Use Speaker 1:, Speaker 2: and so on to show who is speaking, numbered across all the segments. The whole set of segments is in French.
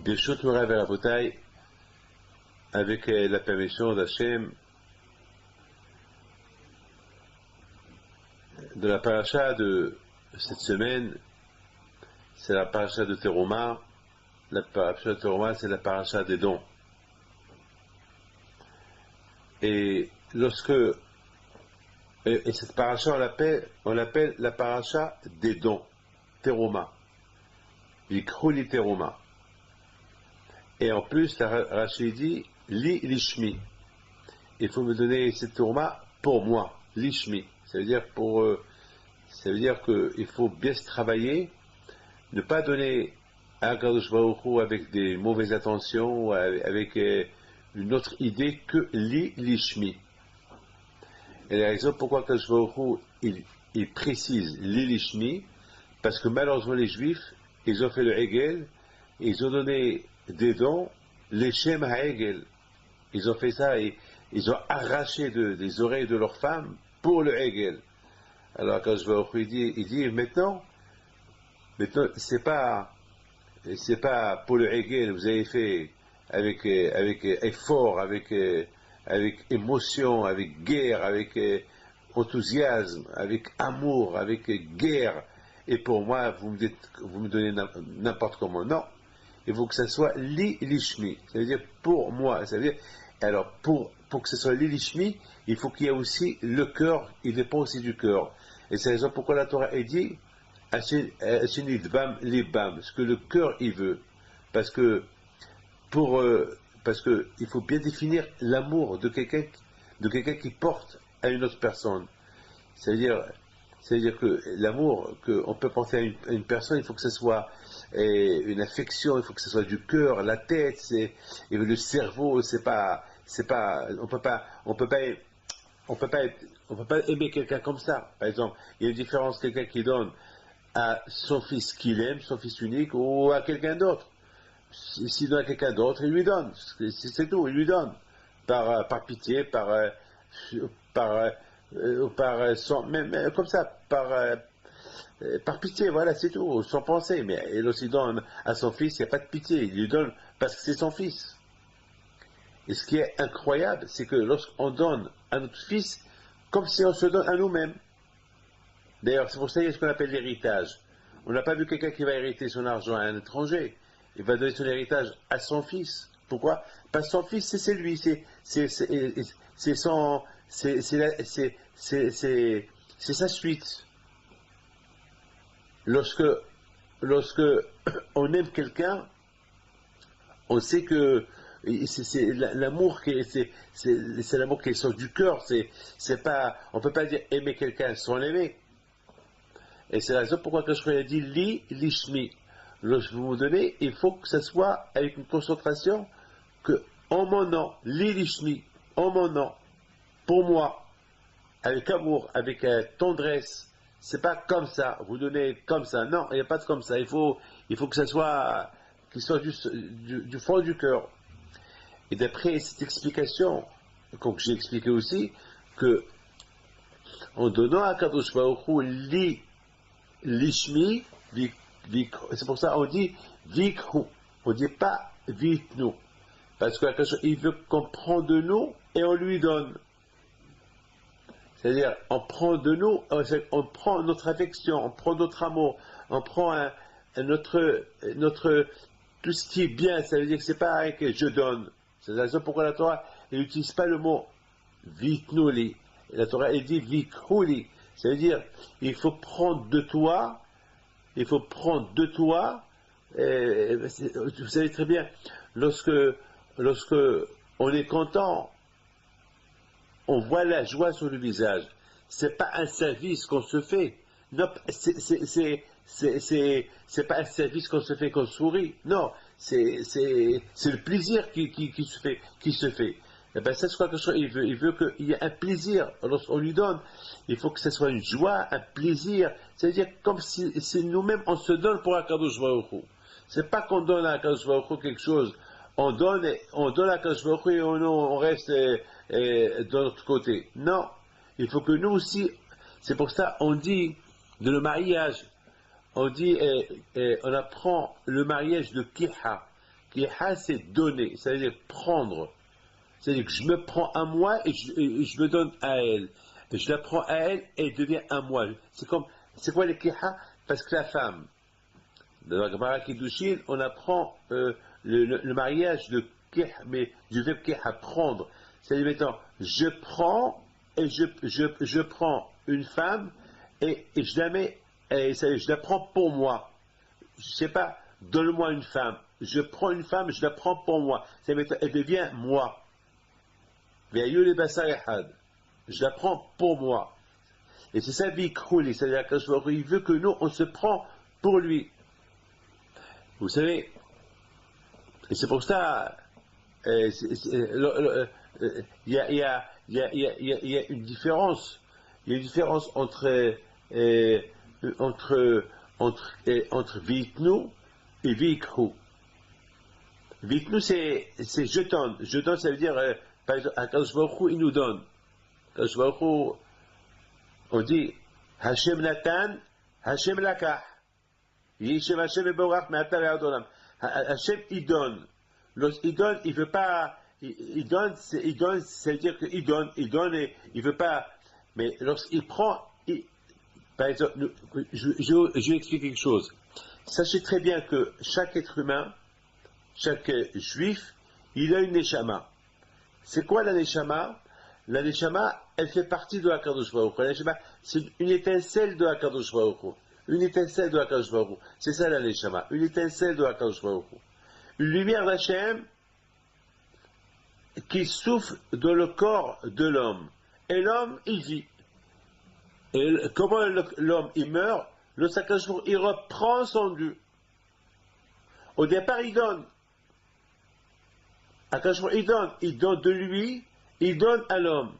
Speaker 1: Birshut Morav Rabotai, avec la permission d'Hachem, de la paracha de cette semaine, c'est la paracha de Teruma. La paracha de Teruma, c'est la paracha des dons. Et cette paracha, on l'appelle la paracha des dons, Teruma. Vikruli Teruma. Et en plus, la Rashi dit, li lishmi. Il faut me donner cette Teruma pour moi, lishmi. Ça veut dire qu'il faut bien se travailler, ne pas donner à Kadosh Baruch Hu avec des mauvaises intentions, avec une autre idée que li lishmi. Et la raison pourquoi Kadosh Baruch Hu il précise li lishmi, parce que malheureusement les Juifs, ils ont fait le Hegel, ils ont donné des dons, les Shem HaHegel. Ils ont fait ça et ils ont arraché des oreilles de leurs femmes pour le Hegel. Alors quand je vois il dit maintenant c'est pas pour le Hegel, vous avez fait avec effort, avec émotion, avec guerre, avec enthousiasme, avec amour, avec guerre, et pour moi vous me donnez n'importe comment. Non, il faut que ça soit li lishmi, ça veut dire pour moi, ça veut dire, alors pour que ce soit li lishmi, il faut qu'il y ait aussi le cœur, il dépend aussi du cœur. Et c'est la raison pourquoi la Torah est dit ce que le cœur il veut, parce que il faut bien définir l'amour de quelqu'un qui porte à une autre personne. C'est-à-dire que l'amour qu'on peut porter à une personne, il faut que ce soit une affection, il faut que ce soit du cœur, la tête, et le cerveau, on peut pas aimer quelqu'un comme ça. Par exemple, il y a une différence, quelqu'un qui donne à son fils qu'il aime, son fils unique, ou à quelqu'un d'autre. S'il donne à quelqu'un d'autre, il lui donne. C'est tout, il lui donne. Par pitié, par pitié, voilà, c'est tout, sans penser. Mais il aussi donne à son fils, il n'y a pas de pitié, il lui donne parce que c'est son fils. Et ce qui est incroyable, c'est que lorsqu'on donne à notre fils, comme si on se donne à nous-mêmes. D'ailleurs, c'est pour ça qu'il y a ce qu'on appelle l'héritage. On n'a pas vu quelqu'un qui va hériter son argent à un étranger. Il va donner son héritage à son fils. Pourquoi? Parce que son fils, c'est lui, c'est sa suite. Lorsque on aime quelqu'un, on sait que c'est l'amour c'est l'amour qui sort du cœur. On peut pas dire aimer quelqu'un sans l'aimer. Et c'est la raison pourquoi quand je dit li lishmi. Lorsque vous me donnez, il faut que ça soit avec une concentration que en mon nom, li lishmi, en mon nom, pour moi, avec amour, avec tendresse. C'est pas comme ça, vous donnez comme ça. Non, il n'y a pas de comme ça. Il faut que ça soit du fond du cœur. Et d'après cette explication, comme j'ai expliqué aussi, que en donnant à Kadosh Baruch Hu li lishmi, c'est pour ça qu'on dit vikhu, on dit pas vitnu, parce qu'il veut qu'on prend de nous et on lui donne. C'est-à-dire, on prend de nous, on prend notre affection, on prend notre amour, on prend notre tout ce qui est bien. Ça veut dire que c'est pas que je donne. C'est la raison pourquoi la Torah n'utilise pas le mot vitnuli. La Torah elle dit vikhuli. Ça veut dire il faut prendre de toi. Vous savez très bien, lorsque on est content, on voit la joie sur le visage. C'est pas un service qu'on se fait. Non, c'est pas un service qu'on se fait, qu'on sourit. Non, c'est le plaisir qui se fait. Et ben c'est ce qu'il veut. Il veut qu'il y ait un plaisir lorsqu'on lui donne. Il faut que ce soit une joie, un plaisir. C'est-à-dire comme si nous-mêmes on se donne pour Akadosh Baruch Hu. C'est pas qu'on donne à Akadosh Baruch Hu quelque chose. On donne à Akadosh Baruch Hu et on reste de l'autre côté. Non, il faut que nous aussi. C'est pour ça on dit de le mariage. On dit on apprend le mariage de Kiha. Kiha, c'est donner, ça veut dire prendre. C'est-à-dire que je me prends à moi et je me donne à elle. Et je la prends à elle et elle devient à moi. C'est quoi les kiha? Parce que la femme, dans la Gemara Kiddushin, on apprend le mariage de kih, mais du verbe kiha, prendre. C'est-à-dire, maintenant, je prends et je prends une femme et je la mets, et je la prends pour moi. Je sais pas, donne-moi une femme. Je prends une femme, je la prends pour moi. Elle devient moi. Je la prends pour moi. Et c'est ça, Bikhouli, c'est-à-dire qu'il veut que nous, on se prend pour lui. Vous savez, et c'est pour ça, il y a une différence. Il y a une différence entre Vitnu et Vikhu. Vitnu, c'est je donne. Je donne, ça veut dire, par exemple, Akadosh Baruch Hu, il nous donne. Akadosh Baruch Hu, on dit, Hashem Natan, Hashem Lakah. Yishem Hashem Eborach, Me'ata Ve'adolam. Hashem, il donne. Lorsqu'il donne, il veut pas, il donne, ça veut dire qu'il donne et il veut pas, mais lorsqu'il prend, par exemple, je vais expliquer quelque chose. Sachez très bien que chaque être humain, chaque juif, il a une neshama. C'est quoi la neshama? La neshama, elle fait partie de Hakadosh Baruch Hu. La neshama, c'est une étincelle de Hakadosh Baruch Hu. Une étincelle de Hakadosh Baruch Hu. C'est ça la neshama. Une étincelle de Hakadosh Baruch Hu. Une lumière d'Hachem qui souffle dans le corps de l'homme. Et l'homme, il vit. Et comment l'homme, il meurt? Le Hakadosh Baruch Hu, il reprend son dû. Au départ, il donne. Hakadosh Baruch Hu, il donne de lui, il donne à l'homme.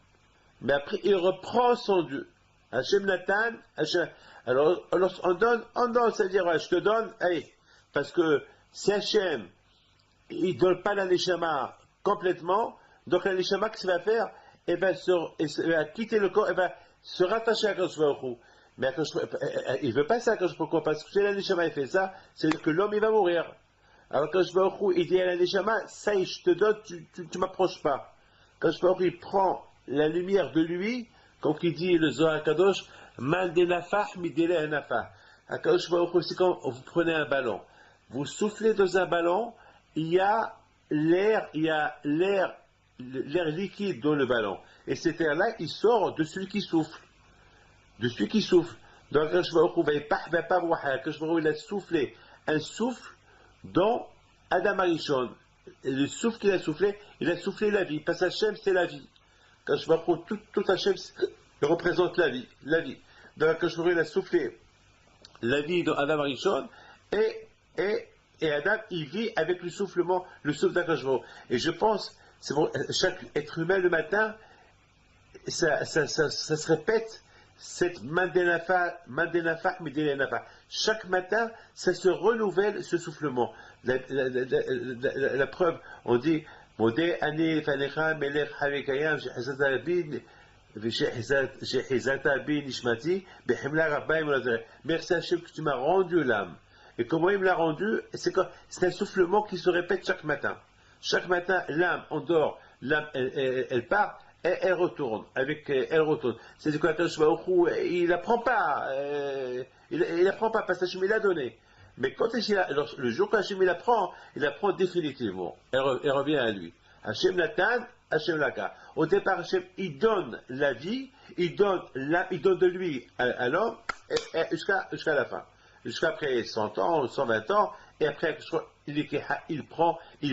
Speaker 1: Mais après, il reprend son dû. Hachem Natan, Hachem. Alors, on donne, c'est-à-dire, ouais, je te donne, allez. Parce que si Hachem, il ne donne pas la neshama complètement, donc la neshama, qu'est-ce qu'il va faire? Elle va quitter le corps, elle va se rattacher à Hakadosh Baruch Hu. Mais il ne veut pas ça, Hakadosh Baruch Hu, parce que si la neshama, il fait ça, c'est-à-dire que l'homme, il va mourir. Alors Hakadosh Baruch Hu, il dit à la neshama, ça y est, je te donne, tu m'approches pas. Hakadosh Baruch Hu, il prend la lumière de lui, comme il dit le Zohar Kadosh, mal de nafah, midele nafah. Hakadosh Baruch Hu, c'est quand vous prenez un ballon, vous soufflez dans un ballon, il y a l'air liquide dans le ballon. Et cet air-là, il sort de celui qui souffle. De celui qui souffle. Donc, Hakadosh Baruch Hu va pas voir. Hakadosh Baruch Hu, il a soufflé un souffle dans Adam Arishon. Et le souffle qu'il a soufflé la vie. Parce qu'Hachem, c'est la vie. Hakadosh Baruch Hu, tout Hachem, il représente la vie. Donc, Hakadosh Baruch Hu, il a soufflé la vie dans Adam Arishon. Et Adam, il vit avec le souffle d'Hakadosh Baruch Hu. Et je pense, c'est bon, chaque être humain le matin, ça se répète, cette Mandenafah, Midelenafah. Chaque matin, ça se renouvelle ce soufflement. La preuve, on dit, Modé Ani Fanecha Melech Havekayam, Shehizata Bin, Shehizata Bin Nishmati, Behemla Rabbaim Olazere. Merci Hachem que tu m'as rendu l'âme. Et comment il me l'a rendu? C'est un soufflement qui se répète chaque matin. Chaque matin, l'âme, on dort, l'âme, elle part, et elle retourne. Elle retourne. C'est-à-dire que Hakadosh Baruch Hu, il n'apprend pas. Il n'apprend pas parce que Hachem l'a donné. Mais quand le jour qu'Hachem il apprend définitivement. Elle revient à lui. Hachem Natan, Hachem Laka. Au départ, Hachem, il donne la vie, il donne de lui à l'homme, jusqu'à la fin. Jusqu'à après 100 ans, 120 ans, et après, il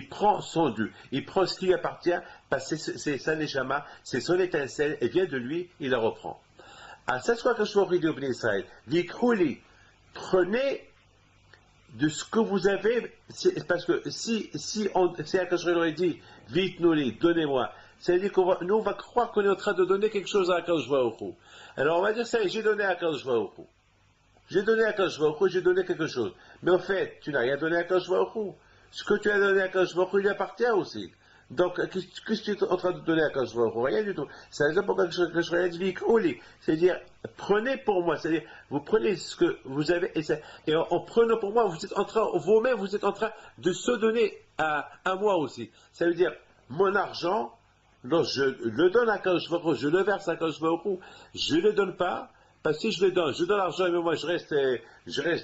Speaker 1: prend son dû. Il prend ce qui lui appartient, parce que c'est sa neshama, c'est son étincelle, et vient de lui, il la reprend. Ah, ça, c'est quoi que je veux dire au Bnei Israël? Vikhouli, prenez de ce que vous avez, parce que si Akash aurait dit, vite nous les, donnez-moi, c'est-à-dire nous on va croire qu'on est en train de donner quelque chose à Akash Baruch Hu. Alors on va dire ça, j'ai donné à Akash Baruch Hu. J'ai donné à Akash Baruch Hu, j'ai donné quelque chose. Mais en fait, tu n'as rien donné à Akash Baruch Hu. Ce que tu as donné à Akash Baruch Hu, il appartient aussi. Donc, qu'est-ce que tu es en train de donner à Akadosh Baruch Hu? Rien du tout. C'est la raison pour laquelle je dis Vikoli. C'est-à-dire, prenez pour moi. C'est-à-dire, vous prenez ce que vous avez, et en prenant pour moi, vous êtes en train, vous-même, vous êtes en train de se donner à moi aussi. Ça veut dire, mon argent, non, je le donne à Akadosh Baruch Hu, je le verse à Akadosh Baruch Hu, je ne le donne pas. Parce que si je donne l'argent et moi je reste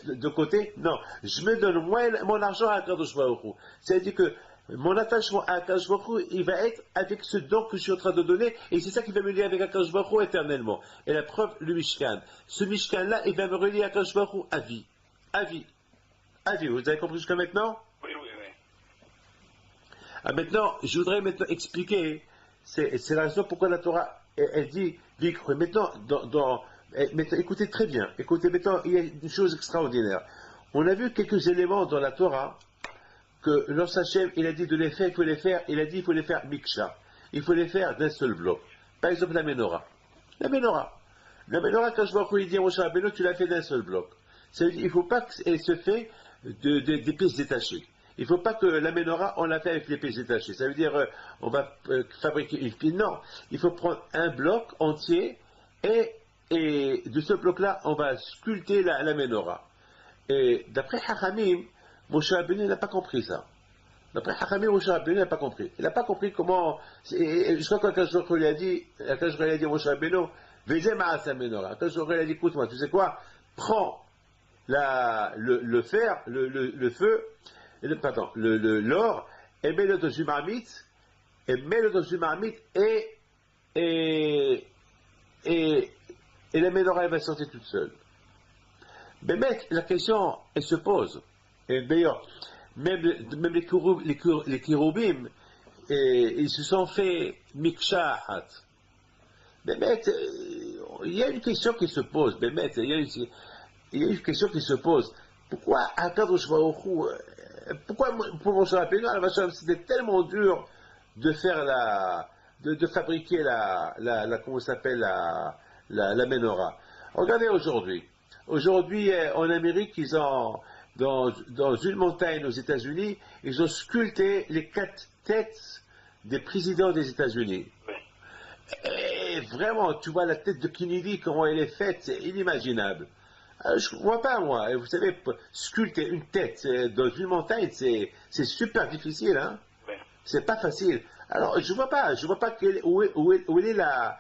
Speaker 1: de côté. Non, je me donne mon argent à Akadosh Baruch Hu. C'est-à-dire que mon attachement à Akadosh Baruch Hu, il va être avec ce don que je suis en train de donner, et c'est ça qui va me lier avec Akadosh Baruch Hu éternellement. Et la preuve, le Mishkan. Ce Mishkan-là, il va me relier à Akadosh Baruch Hu à vie. À vie. À vie. Vous avez compris jusqu'à maintenant?
Speaker 2: Oui, oui, oui.
Speaker 1: Ah, maintenant, je voudrais maintenant expliquer, c'est la raison pourquoi la Torah, elle dit, maintenant, maintenant, écoutez très bien, écoutez, maintenant, il y a une chose extraordinaire. On a vu quelques éléments dans la Torah, que lorsque Hachem, il a dit de les faire, il faut les faire miksha. Il faut les faire d'un seul bloc. Par exemple, la menorah. La menorah, quand je vois qu'il dit à Moshe Rabbeinu, tu l'as fait d'un seul bloc. Ça veut dire, il ne faut pas qu'elle se fait des pièces détachées. Il ne faut pas que la menorah, on la fait avec les pièces détachées. Ça veut dire, on va fabriquer une pile. Non, il faut prendre un bloc entier et de ce bloc-là, on va sculpter la menorah. Et d'après Hachamim, Moshe Rabbeinu n'a pas compris ça. D'après Hachamim, Moshe Rabbeinu n'a pas compris. Il n'a pas compris comment. Je crois qu'Akadosh Baruch Hu lui a dit à Moshe Rabbeinu, Vezeh ma'asa menorah. Akadosh Baruch Hu lui a dit, écoute-moi, tu sais quoi? Prends le fer, le feu, l'or, et mets-le dans une marmite, et la menorah, elle va sortir toute seule. Mais mec, la question, elle se pose. Et d'ailleurs, même les kéroubim, ils se sont fait mikshahat. Mais mec, il y a une question qui se pose. Mais mec, il y a une question qui se pose. Pourquoi Akadosh Baruch Hu, pourquoi pour Moshe Rabbeinu, c'était tellement dur de faire de fabriquer comment ça s'appelle, la menorah. Regardez aujourd'hui. Aujourd'hui, en Amérique, ils ont, dans une montagne aux États-Unis, ils ont sculpté les 4 têtes des présidents des États-Unis. Et vraiment, tu vois la tête de Kennedy, comment elle est faite, c'est inimaginable. Je ne vois pas, moi. Vous savez, sculpter une tête dans une montagne, c'est super difficile, hein. C'est pas facile. Alors, je vois pas où est la,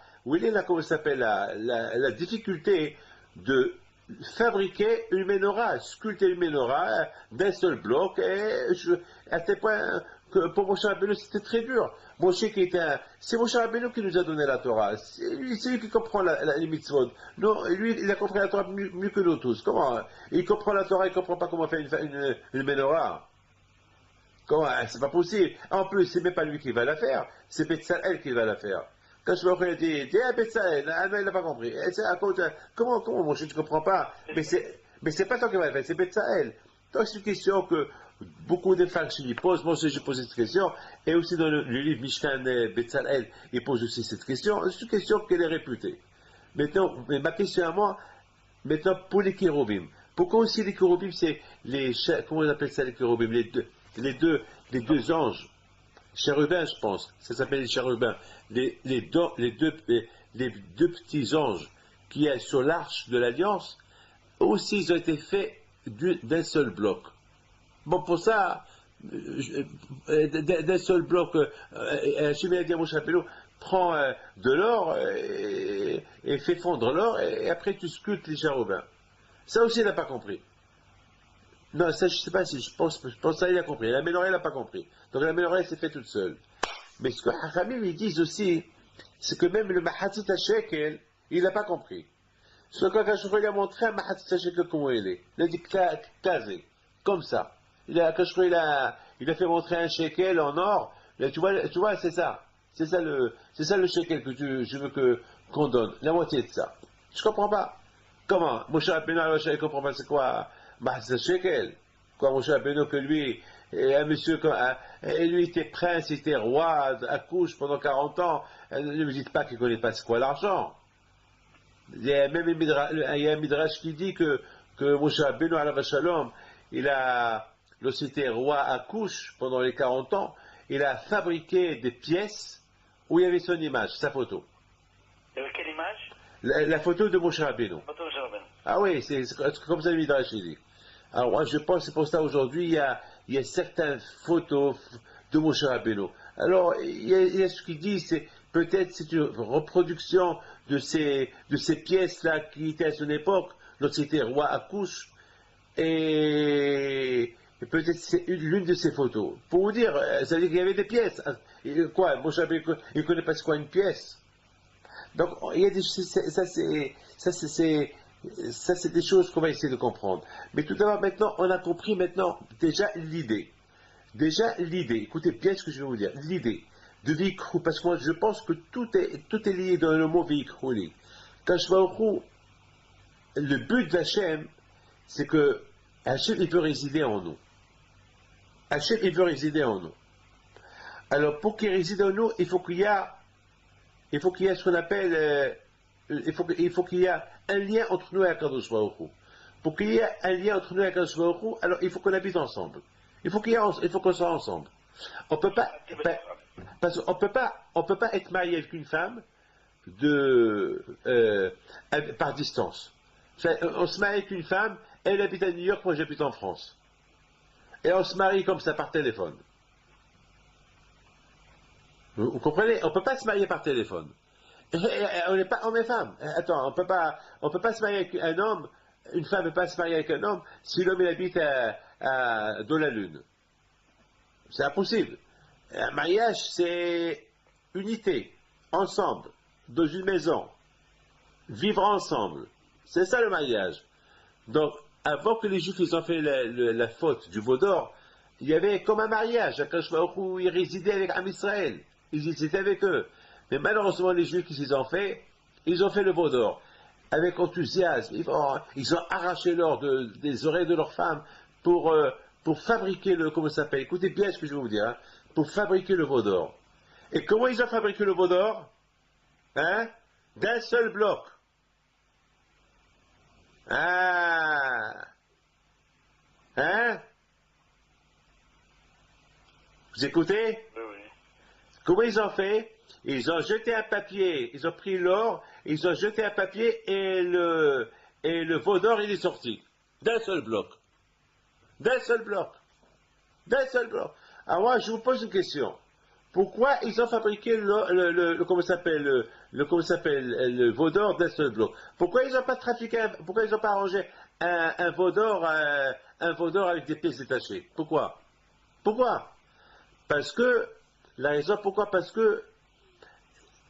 Speaker 1: comment ça s'appelle, la difficulté de fabriquer une menorah, sculpter une menorah d'un seul bloc, à tel point que pour Moshe Rabbeinu c'était très dur. C'est Moshe Rabbeinu qui nous a donné la Torah, c'est lui qui comprend les mitzvot. Non, lui, il a compris la Torah mieux que nous tous. Comment? Il comprend la Torah, il ne comprend pas comment faire une menorah. Comment? C'est pas possible. En plus, c'est même pas lui qui va la faire, c'est Betzalel qui va la faire. Quand je me dit, tiens, Betsaël, il n'a pas compris. Comment, mon cher, tu ne comprends pas? Mais c'est pas toi qui vas le faire, c'est Betsaël. Donc c'est une question que beaucoup de femmes se posent. Moi aussi, j'ai posé cette question. Et aussi dans le livre Mishkan Betsaël, il pose aussi cette question. C'est une question qu'elle est réputée. Maintenant, ma question à moi, maintenant, pour les kéroubim. Pourquoi aussi les kéroubim, c'est comment on appelle ça les kéroubim? Les deux anges. Chérubins, je pense, ça s'appelle les chérubins. Les deux petits anges qui est sur l'arche de l'Alliance, aussi ils ont été faits d'un seul bloc. Bon, pour ça, d'un seul bloc, Hachem a dit à Moshe Rabbeinu, prends de l'or et fais fondre l'or, et après tu sculptes les chérubins. Ça aussi, il n'a pas compris. Non, ça, je ne sais pas si, je pense que ça, il a compris. La menorah, il n'a pas compris. Donc la menorah, elle s'est faite toute seule. Mais ce que Hachamim, ils disent aussi, c'est que même le Mahatzit HaShekel, il n'a pas compris. Ce que quand je a montré un Mahatzit HaShekel comment il est. Il a dit casé, comme ça. Il a fait montrer un shekel en or. Là, tu vois, c'est ça. C'est ça le shekel que je veux qu'on donne. La moitié de ça. Je comprends pas. Comment? Moshe Rabbeinu, il ne comprend pas c'est quoi? C'est shekel. Quoi, Moshe Rabbeinu, que lui, un monsieur, et lui était prince, il était roi, accouche pendant 40 ans. Ne me dites pas qu'il ne connaît pas c'est quoi l'argent. Il y a même un midrash qui dit que Moshe Rabbeinu, alav shalom, lorsqu'il était roi à Couche pendant les 40 ans, il a fabriqué des pièces où il y avait son image, sa photo.
Speaker 2: Il y avait quelle image?
Speaker 1: La photo de Moshe Rabbeinu.
Speaker 2: Photo de Rabbeinu.
Speaker 1: Ah oui, c'est comme ça le Midrash il dit. Alors moi je pense que c'est pour ça aujourd'hui il y a certaines photos de Moshe Rabbeinu. Alors il y a ce qu'il dit, c'est peut-être c'est une reproduction de ces pièces-là qui étaient à son époque, lorsque c'était roi Akoush, et peut-être c'est l'une de ces photos. Pour vous dire, ça veut dire qu'il y avait des pièces. Quoi, Moshe Rabbeinu, il ne connaît pas c'est quoi une pièce. Donc, il y a des, ça c'est des choses qu'on va essayer de comprendre. Mais tout d'abord, maintenant, on a compris maintenant déjà l'idée. Déjà l'idée. Écoutez bien ce que je vais vous dire. L'idée de Vikrou, parce que moi je pense que tout est lié dans le mot Vikrou. Quand je vois le but d'Hachem, c'est que Hachem il veut résider en nous. Hachem il veut résider en nous. Alors pour qu'il réside en nous, il faut qu'il y ait ce qu'on appelle, il faut qu'il y ait un lien entre nous et Akadosh Baruch Hu. Pour qu'il y ait un lien entre nous et Akadosh Baruch Hu, alors il faut qu'on habite ensemble. Il faut qu'on soit ensemble. On peut pas, parce qu'on peut pas être marié avec une femme par distance. On se marie avec une femme, elle habite à New York, moi j'habite en France. Et on se marie comme ça par téléphone. Vous comprenez? On ne peut pas se marier par téléphone. On n'est pas homme et femme. Attends, on peut pas se marier avec un homme, une femme ne peut pas se marier avec un homme si l'homme il habite dans la Lune. C'est impossible. Un mariage, c'est unité, ensemble, dans une maison, vivre ensemble. C'est ça le mariage. Donc, avant que les Juifs ils ont fait la faute du veau d'or, il y avait comme un mariage, où ils résidaient avec Am Israël. Ils étaient avec eux. Mais malheureusement, les Juifs, qu'ils ont fait le veau d'or. Avec enthousiasme. Ils ont arraché l'or des oreilles de leurs femmes pour fabriquer comment ça s'appelle? Écoutez bien ce que je vais vous dire. Hein, pour fabriquer le veau d'or. Et comment ils ont fabriqué le veau d'or? Hein? D'un seul bloc. Ah! Hein? Vous écoutez?
Speaker 2: Oui, oui.
Speaker 1: Comment ils ont fait? Ils ont jeté un papier, ils ont pris l'or, ils ont jeté un papier et le veau d'or il est sorti. D'un seul bloc. D'un seul bloc. D'un seul bloc. Alors moi je vous pose une question. Pourquoi ils ont fabriqué comment ça s'appelle le veau d'or d'un seul bloc? Pourquoi ils n'ont pas trafiqué, pourquoi ils n'ont pas arrangé un veau d'or avec des pièces détachées? Pourquoi? Pourquoi? Parce que la raison pourquoi? Parce que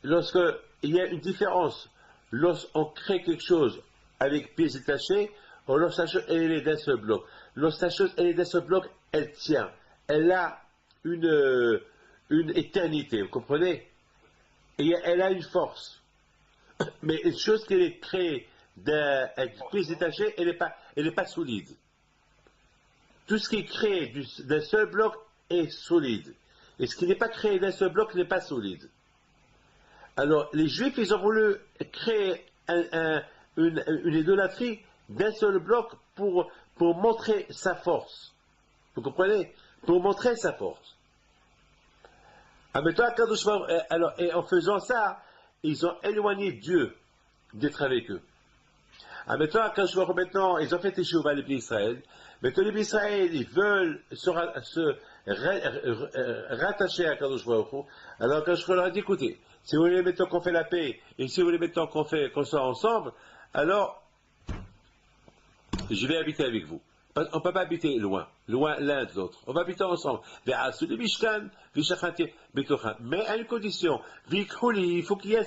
Speaker 1: lorsqu'il y a une différence, lorsqu'on crée quelque chose avec pièces détachées, ou lorsque la chose elle est d'un seul bloc. Lorsque la chose elle est d'un seul bloc, elle tient. Elle a une éternité, vous comprenez? Et elle a une force. Mais une chose qui est créée avec une pièce détachée, elle n'est pas solide. Tout ce qui est créé d'un seul bloc est solide. Et ce qui n'est pas créé d'un seul bloc n'est pas solide. Alors, les Juifs, ils ont voulu créer une idolâtrie d'un seul bloc pour montrer sa force. Vous comprenez? Pour montrer sa force. Alors, et en faisant ça, ils ont éloigné Dieu d'être avec eux. Maintenant, ils ont fait Teshuvah les Israël. Maintenant, les Israël, ils veulent se rattacher à Kadosh Baruch Hu. Alors, Kadosh leur a dit, écoutez, si vous voulez maintenant qu'on fait la paix, et si vous voulez maintenant qu'on soit ensemble, alors, je vais habiter avec vous. On ne peut pas habiter loin l'un de l'autre. On va habiter ensemble. Mais à une condition, il faut qu'il y ait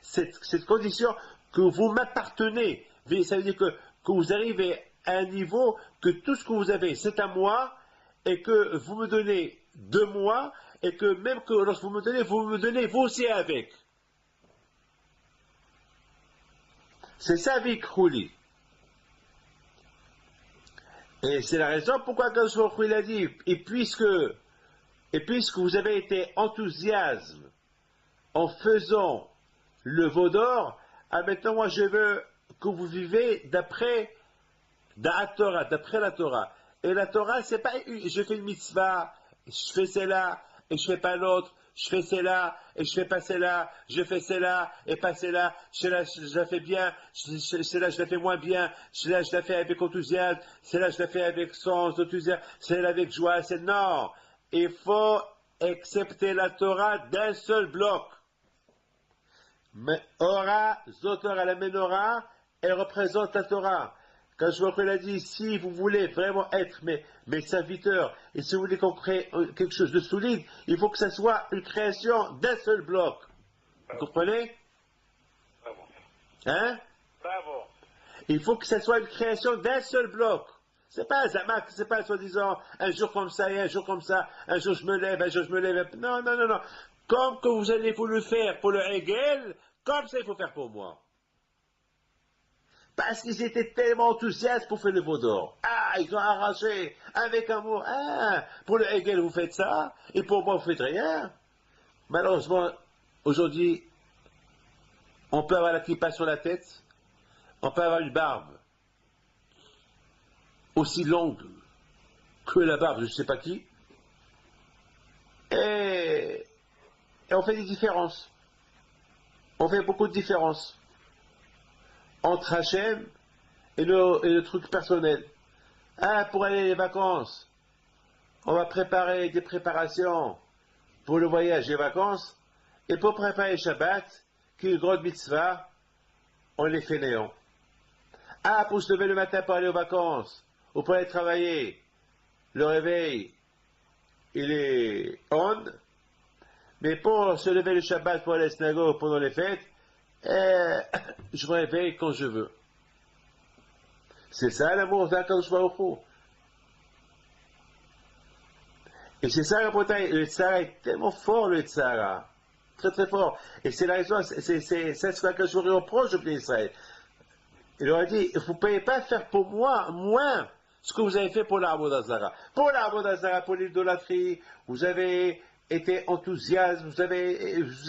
Speaker 1: cette condition que vous m'appartenez. Ça veut dire que vous arrivez à un niveau que tout ce que vous avez, c'est à moi, et que vous me donnez de moi, et que même que lorsque vous me donnez vous aussi avec. C'est ça, Vikruli. Et c'est la raison pourquoi Kadosh Baruch Hu il a dit, et puisque vous avez été enthousiasme en faisant le veau d'or, maintenant moi je veux que vous vivez d'après la Torah. Et la Torah, c'est pas je fais une mitzvah, je fais celle-là, et je fais pas l'autre, je fais celle-là et je fais pas celle-là, je fais celle-là et pas celle-là, celle-là je la fais bien, celle-là je la fais moins bien, celle-là je la fais avec enthousiasme, celle-là je la fais avec sens enthousiasme, celle-là avec joie, c'est non. Il faut accepter la Torah d'un seul bloc. Mais Ora, Zotora, la Menorah, elle représente la Torah. Quand je vois a dit, si vous voulez vraiment être mes serviteurs, et si vous voulez qu'on crée quelque chose de solide, il faut que ça soit une création d'un seul bloc. Vous comprenez?
Speaker 2: Bravo.
Speaker 1: Hein?
Speaker 2: Bravo.
Speaker 1: Il faut que ça soit une création d'un seul bloc. C'est pas un zamak, c'est pas soi-disant un jour comme ça et un jour comme ça, un jour je me lève, un jour je me lève. Non, non, non, non. Comme que vous allez vous le faire pour le Hegel, comme ça il faut faire pour moi. Parce qu'ils étaient tellement enthousiastes pour faire le veau d'or. Ah, ils ont arraché avec amour. Ah, pour le Hegel vous faites ça, et pour moi vous faites rien. Malheureusement, aujourd'hui, on peut avoir la kippa sur la tête, on peut avoir une barbe aussi longue que la barbe, je ne sais pas qui, et on fait des différences. On fait beaucoup de différences entre Hachem et le truc personnel. Ah, pour aller les vacances, on va préparer des préparations pour le voyage et les vacances, et pour préparer Shabbat, qui est une grande mitzvah, on les fait néant. Ah, pour se lever le matin pour aller aux vacances, ou pour aller travailler, le réveil, il est on, mais pour se lever le Shabbat pour aller à la synagogue pendant les fêtes, je me réveille quand je veux. C'est ça l'amour d'Akadosh Baruch Hu. Et c'est ça la bataille. Le Tzara est tellement fort, le Tzara. Très très fort. Et c'est la raison, c'est ce que je vous reproche au Israël. Il leur a dit, vous ne pouvez pas faire pour moi moins ce que vous avez fait pour l'arbre d'Azara. Pour l'arbre d'Azara, pour l'idolâtrie, vous avez été enthousiaste, vous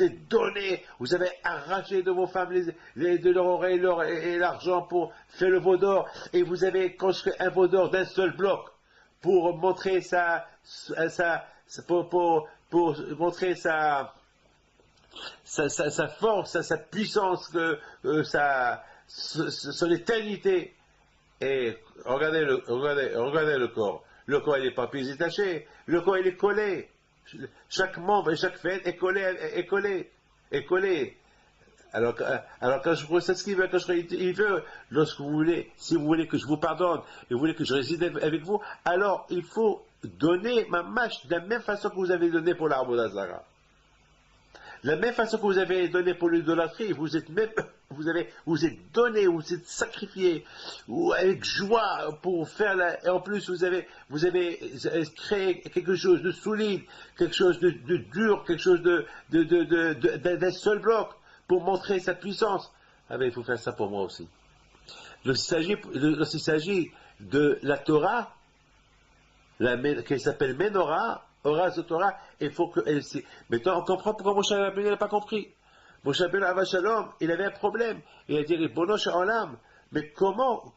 Speaker 1: êtes donné, vous avez arraché de vos femmes de leur oreille et l'argent pour faire le veau d'or, et vous avez construit un veau d'or d'un seul bloc pour montrer pour montrer sa force, sa puissance, son éternité. Et regardez le corps. Le corps, il n'est pas plus détaché. Le corps, il est collé. Chaque membre et chaque fête est collé. Alors quand je vois ça, ce qu'il veut, il veut, lorsque vous voulez, si vous voulez que je vous pardonne, et vous voulez que je réside avec vous, alors il faut donner ma mâche de la même façon que vous avez donné pour l'arbre d'Azara. La même façon que vous avez donné pour l'idolâtrie, vous êtes donné, vous êtes sacrifié, ou avec joie pour faire et en plus vous avez créé quelque chose de solide, quelque chose de dur, quelque chose d'un seul bloc pour montrer sa puissance. Ah ben il faut faire ça pour moi aussi. Lorsqu'il s'agit de la Torah, qui s'appelle Menorah, Ora Zotora, il faut que elle. Maintenant, on comprend pourquoi Moshe Rabbeinu n'a pas compris. Moshe Rabbeinu Ava Shalom, il avait un problème. Il a dit Ribono Shel Olam, mais comment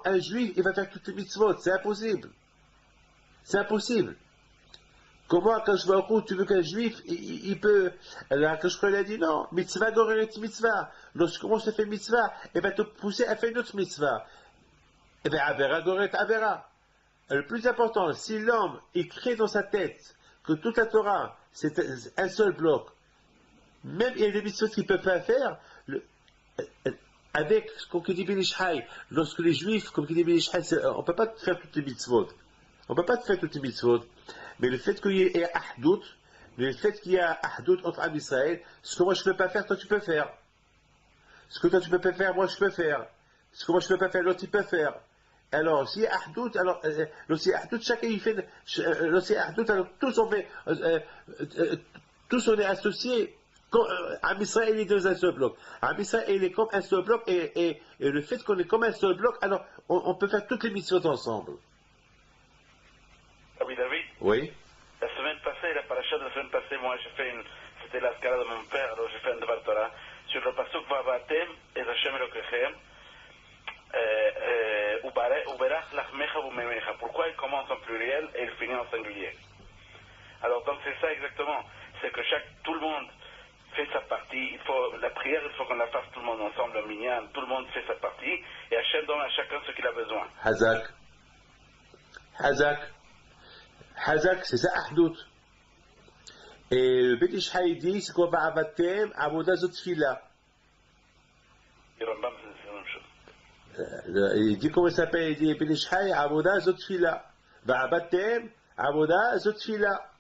Speaker 1: un juif il va faire toutes les mitzvot? C'est impossible. C'est impossible. Comment, quand je vois tu veux qu'un juif, il peut. Alors, quand je a dit non, mitzvah goreret mitzvah. Lorsque moi je fais mitzvah, il va te pousser à faire une autre mitzvah. Eh bien, Avera goret Avera. Le plus important, si l'homme il crée dans sa tête que toute la Torah c'est un seul bloc, même il y a des mitzvot qu'il ne peut pas faire, avec, comme dit Ben Ish Chai, lorsque les juifs, comme dit Ben Ish Chai, on ne peut pas faire toutes les mitzvot. On ne peut pas faire toutes les mitzvot. Mais le fait qu'il y ait ahdout, entre Am Israël, ce que moi je ne peux pas faire, toi tu peux faire. Ce que toi tu ne peux pas faire, moi je peux faire. Ce que moi je ne peux pas faire, l'autre il peut faire. Alors, si Ahdout, chacun il fait, alors tous on fait, tous on est associés. Am Israël est dans un seul bloc. Am Israël il est comme un seul bloc, et le fait qu'on est comme un seul bloc, alors on peut faire toutes les missions ensemble.
Speaker 2: Oui, David.
Speaker 1: Oui.
Speaker 2: La semaine passée, la paracha de la semaine passée, moi c'était la scala de mon père, alors j'ai fait un devoir Torah sur le pasuk Vavatem et Hashem Elokechem. Pourquoi il commence en pluriel et il finit en singulier? Alors donc c'est ça exactement, c'est que tout le monde fait sa partie, la prière, il faut qu'on la fasse tout le monde ensemble, le minyan, tout le monde fait sa partie, et Hachem donne à chacun ce qu'il a besoin.
Speaker 1: Hazak. Hazak. Hazak, c'est ça, Ahdout. Et le Beth Ish Haïdi, c'est quoi, Ba'avatem, Avoda Zotfila.
Speaker 2: Et Rambam, c'est la même chose.
Speaker 1: Il dit comment il s'appelle, il dit Beth Ish Haïdi, Avoda Zotfila. Ba'avatem, Avoda Zotfila.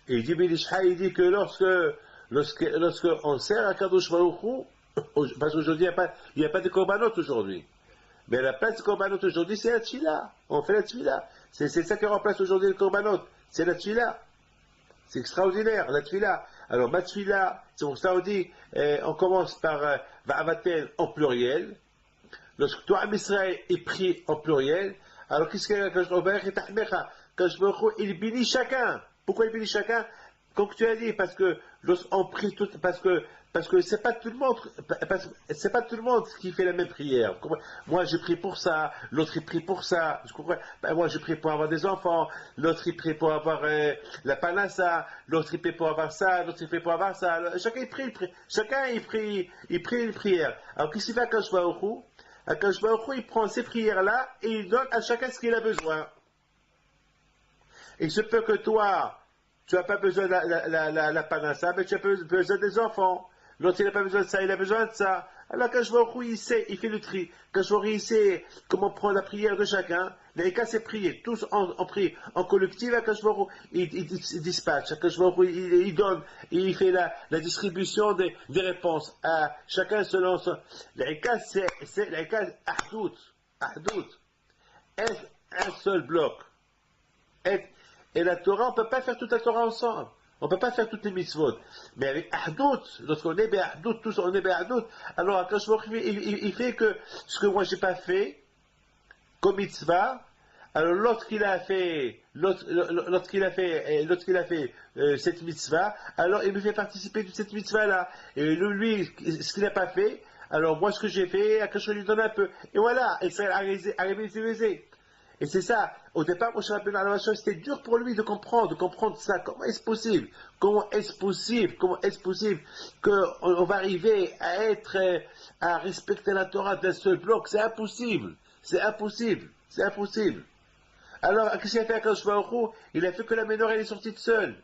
Speaker 1: Et il dit Beth Ish Haïdi, il dit que lorsque on sert à Kadosh Baruch Hu, parce qu'aujourd'hui, il n'y a pas de korbanot aujourd'hui. Mais la place de korbanot aujourd'hui, c'est la tfila. On fait la tfila. C'est ça qui remplace aujourd'hui le korbanot. C'est la tfila. C'est extraordinaire, la tfila. Alors, ma tfila, c'est pour ça on dit, on commence par Va'avatel en pluriel. Lorsque toi, Israël est pris en pluriel, alors qu'est-ce qu'il y a quand il bénit chacun. Pourquoi il bénit chacun? Comme tu as dit, parce que lorsqu'on prie tout, parce que c'est pas tout le monde, c'est pas tout le monde qui fait la même prière. Moi, je prie pour ça, l'autre il prie pour ça. Je comprends. Moi, je prie pour avoir des enfants, l'autre il prie pour avoir la panassa, l'autre il prie pour avoir ça, l'autre il prie pour avoir ça. Chacun il prie, chacun il prie une prière. Alors qu'est-ce qu'il fait à Akadosh Baruch Hu? Akadosh Baruch Hu, il prend ces prières-là et il donne à chacun ce qu'il a besoin. Il se peut que toi, tu n'as pas besoin de la panassa, mais tu as besoin des enfants. L'autre, il n'a pas besoin de ça, il a besoin de ça. Alors, quand je vois où il sait, il fait le tri. Quand je vois il sait comment prendre la prière de chacun, les cas, c'est prier. Tous en prie, en collectif, quand je vois il dispatche. Quand je vois il donne, il fait la distribution des réponses à chacun selon son. Les cas, c'est les cas, ahdout. Être un seul bloc. Et la Torah, on ne peut pas faire toute la Torah ensemble. On ne peut pas faire toutes les mitzvot. Mais avec Ahdout, lorsqu'on est Ahdout, tous on est Ahdout, alors Akadosh Baruch Hu, il fait que ce que moi je n'ai pas fait, comme mitzvah, alors lorsqu'il a fait cette mitzvah, alors il me fait participer de cette mitzvah-là. Et lui, ce qu'il n'a pas fait, alors moi ce que j'ai fait, Akadosh lui donne un peu. Et voilà, et ça a réalisé. Et c'est ça, au départ, Moshe Rabbeinu, c'était dur pour lui de comprendre ça. Comment est-ce possible qu'on va arriver à respecter la Torah d'un seul bloc? C'est impossible. Alors, qu'est-ce qu'il a fait à Akadosh Baruch Hu? Il a fait que la menorah est sortie de seule.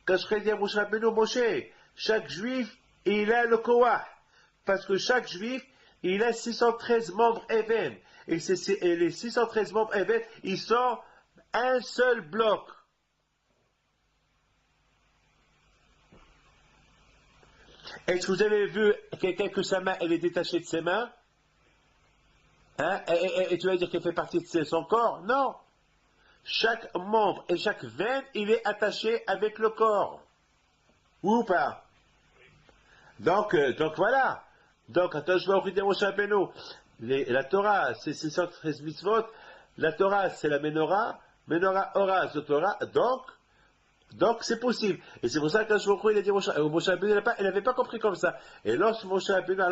Speaker 1: Quand je dis à Moshe Rabbeinu, Moshe, chaque juif, il a le Koah. Parce que chaque juif, il a 613 membres Even. Et les 613 membres Even, ils sont un seul bloc. Est-ce que vous avez vu quelqu'un que sa main, elle est détachée de ses mains? Hein? Et tu vas dire qu'elle fait partie de son corps? Non. Chaque membre et chaque veine, il est attaché avec le corps. Ou pas? Donc voilà. Donc, attends, je vais ouvrir Moshe Rabbeinu. La Torah, c'est 613 mitzvot. La Torah, c'est la menorah. Menorah, ora, Zotora. Donc, c'est possible. Et c'est pour ça que il a dit Moshe Rabbeinu, il n'avait pas compris comme ça. Et lorsque Moshe Rabbeinu,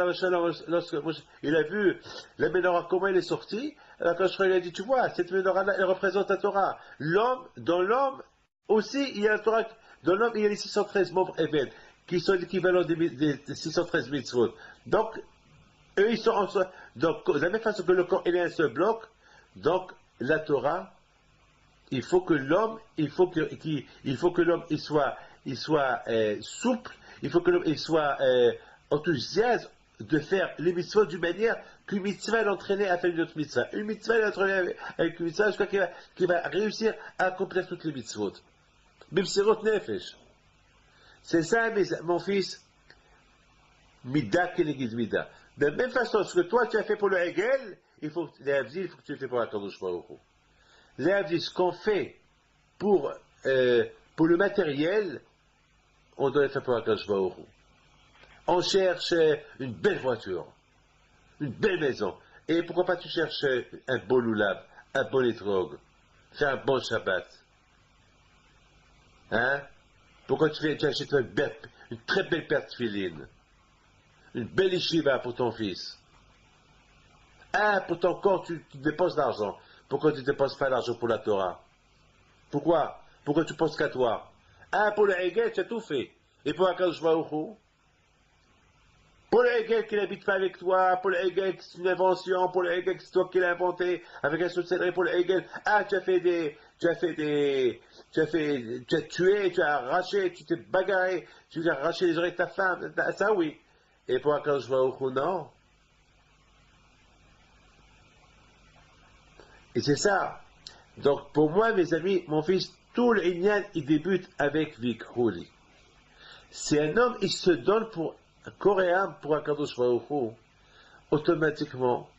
Speaker 1: il a vu la menorah, comment elle est sortie, alors quand il a dit, tu vois, cette menorah-là, elle représente la Torah. Dans l'homme, aussi, il y a la Torah. Dans l'homme, il y a les 613 membres Even, qui sont l'équivalent des 613 mitzvot. Donc, eux, ils sont ensemble. Donc, de la même façon que le corps, il est un seul bloc, donc, la Torah, il faut que l'homme, il soit souple, il faut que l'homme, il soit enthousiaste de faire les mitzvot d'une manière qu'une mitzvah l'entraîner à faire une autre mitzvah. Une mitzvah l'entraîner avec une mitzvah, jusqu'à qu'il va réussir à accomplir toutes les mitzvot. Bimsirot nefesh. C'est ça, mon fils. Mida kenegid mida. De la même façon, ce que toi tu as fait pour le Hegel, il faut que tu le fais pour la Kadosh Baruch Hu. Ce qu'on fait pour le matériel, on doit le faire pour la Kadosh Baruch Hu. On cherche une belle voiture, une belle maison. Et pourquoi pas tu cherches un beau loulab, un bon étrog, faire un bon Shabbat. Hein? Pourquoi tu achètes une très belle paire de filines? Une belle yeshiva pour ton fils. Pour ton corps, tu dépenses l'argent. Pourquoi tu ne dépenses pas l'argent pour la Torah? Pourquoi? Pourquoi tu penses qu'à toi? Ah, pour le Hegel, tu as tout fait. Et pour Akadosh Baruch Hu? Pour le Hegel qui n'habite pas avec toi, pour le Hegel qui c'est une invention, pour le Hegel que c'est toi qui l'as inventé, avec un sorcellerie pour le Hegel, ah, tu as tué, tu as arraché, tu t'es bagarré, tu as arraché les oreilles de ta femme, ça oui. Et pour Akadosh Baruch Hu, non. Et c'est ça. Donc, pour moi, mes amis, mon fils, tout le Inyan, il débute avec Vikhuli. Si un homme, il se donne pour un Coréen, pour un Kadosh Baruch Hu, automatiquement,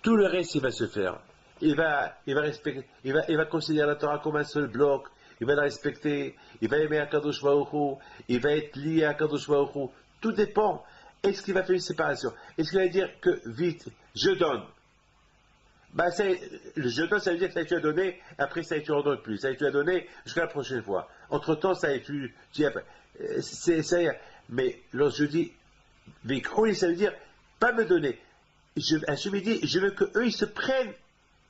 Speaker 1: tout le reste, il va se faire. Il va respecter, il va considérer la Torah comme un seul bloc, il va la respecter, il va aimer Akadosh Baruch Hu, il va être lié à Akadosh Baruch Hu. Tout dépend. Est-ce qu'il va faire une séparation? Est-ce qu'il va dire que vite, je donne? Ben, le je donne, ça veut dire que ça tu as donné, après ça tu en donnes plus, ça tu as donné jusqu'à la prochaine fois. Entre temps, ça mais lorsque je dis Vikholi, ça veut dire pas me donner. Je me dis, je veux qu'eux ils se prennent